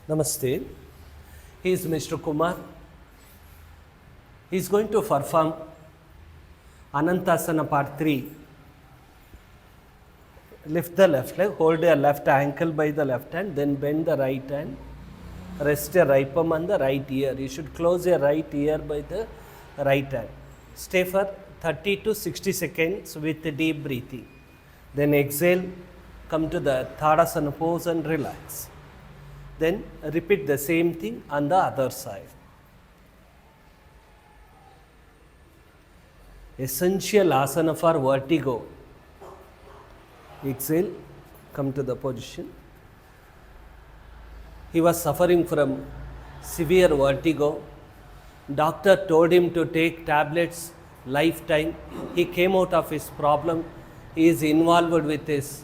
Namaste. He is Mr. Kumar. He is going to perform Anantasana part 3. Lift the left leg, hold your left ankle by the left hand, then bend the right hand. Rest your right palm on the right ear. You should close your right ear by the right hand. Stay for 30 to 60 seconds with deep breathing. Then exhale, come to the Tadasana pose and relax. Then repeat the same thing on the other side. Essential asana for vertigo. Exhale, come to the position. He was suffering from severe vertigo. Doctor told him to take tablets lifetime. He came out of his problem. He is involved with his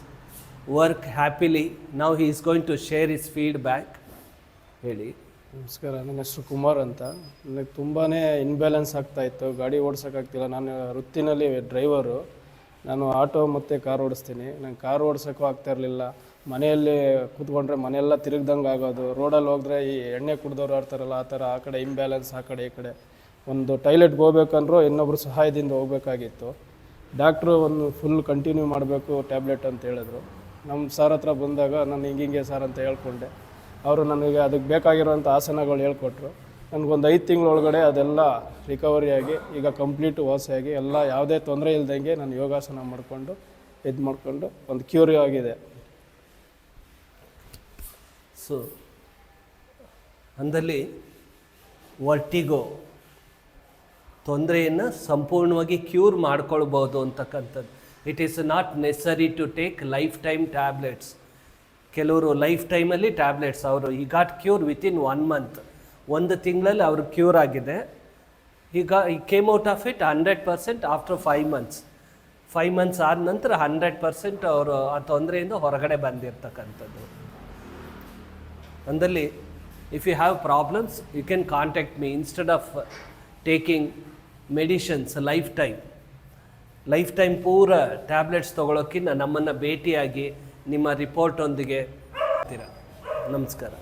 work happily. Now he is going to share his feedback. ಹೇಳಿ. ನಮಸ್ಕಾರ, ನನ್ನ ಹೆಸರು ಕುಮಾರ್ ಅಂತ. ನನಗೆ ತುಂಬಾ imbalance ಆಗ್ತಾಯಿತ್ತು, ಗಾಡಿ ಓಡ್ಸೋಕ್ಕಾಗ್ತಿಲ್ಲ. ನಾನು ವೃತ್ತಿನಲ್ಲಿ ಡ್ರೈವರು. ನಾನು ಆಟೋ ಮತ್ತು ಕಾರ್ ಓಡಿಸ್ತೀನಿ. ನಂಗೆ ಕಾರ್ ಓಡ್ಸೋಕ್ಕೂ ಆಗ್ತಾಯಿರಲಿಲ್ಲ. ಮನೆಯಲ್ಲಿ ಕೂತ್ಕೊಂಡ್ರೆ ಮನೆಯೆಲ್ಲ ತಿರುಗ್ದಂಗೆ ಆಗೋದು. ರೋಡಲ್ಲಿ ಹೋದರೆ ಈ ಎಣ್ಣೆ ಕುಡ್ದವ್ರು ಆಡ್ತಾರಲ್ಲ ಆ ಥರ, ಆ ಕಡೆ ಇಂಬ್ಯಾಲೆನ್ಸ್, ಆ ಕಡೆ ಈ ಕಡೆ. ಒಂದು ಟಾಯ್ಲೆಟ್ಗೆ ಹೋಗ್ಬೇಕಂದ್ರೂ ಇನ್ನೊಬ್ಬರು ಸಹಾಯದಿಂದ ಹೋಗ್ಬೇಕಾಗಿತ್ತು. ಡಾಕ್ಟ್ರು ಒಂದು ಫುಲ್ ಕಂಟಿನ್ಯೂ ಮಾಡಬೇಕು ಟ್ಯಾಬ್ಲೆಟ್ ಅಂತ ಹೇಳಿದ್ರು. ನಮ್ಮ ಸಾರ್ ಹತ್ರ ಬಂದಾಗ ನಾನು ಹಿಂಗೆ ಸಾರ್ ಅಂತ ಹೇಳ್ಕೊಂಡೆ. ಅವರು ನನಗೆ ಅದಕ್ಕೆ ಬೇಕಾಗಿರೋಂಥ ಆಸನಗಳು ಹೇಳ್ಕೊಟ್ರು. ನನಗೊಂದು 5 ತಿಂಗಳೊಳಗಡೆ ಅದೆಲ್ಲ ರಿಕವರಿಯಾಗಿ ಈಗ ಕಂಪ್ಲೀಟು ವಾಸಿಯಾಗಿ ಎಲ್ಲ ಯಾವುದೇ ತೊಂದರೆ ಇಲ್ದಂಗೆ ನಾನು ಯೋಗಾಸನ ಮಾಡಿಕೊಂಡು ಒಂದು ಕ್ಯೂರಿ ಆಗಿದೆ. ಸೊ ಅಂದಲ್ಲಿ ವರ್ಟಿಗೋ ತೊಂದರೆಯನ್ನು ಸಂಪೂರ್ಣವಾಗಿ ಕ್ಯೂರ್ ಮಾಡ್ಕೊಳ್ಬೋದು ಅಂತಕ್ಕಂಥದ್ದು. It is not necessary to take life time tablets. ಕೆಲವರು ಲೈಫ್ ಟೈಮಲ್ಲಿ ಟ್ಯಾಬ್ಲೆಟ್ಸ್, ಅವರು ಈ ಗಾಟ್ ಕ್ಯೂರ್ ವಿತಿನ್ 1 month. 1 ತಿಂಗಳಲ್ಲಿ ಅವರು ಕ್ಯೂರ್ ಆಗಿದೆ. ಈಗ ಈ came out of it 100% after 5 months. 5 months ಆದ ನಂತರ 100% ಅವರು ಆ ತೊಂದರೆಯಿಂದ ಹೊರಗಡೆ ಬಂದಿರ್ತಕ್ಕಂಥದ್ದು. ಅಂದಲ್ಲಿ if you have problems you can contact me. Instead of taking medicines lifetime ಪೂರ ಟ್ಯಾಬ್ಲೆಟ್ಸ್ ತೊಗೊಳೋಕ್ಕಿಂತ ನಮ್ಮನ್ನು ಭೇಟಿಯಾಗಿ ನಿಮ್ಮ ರಿಪೋರ್ಟೊಂದಿಗೆ ನಮಸ್ಕಾರ.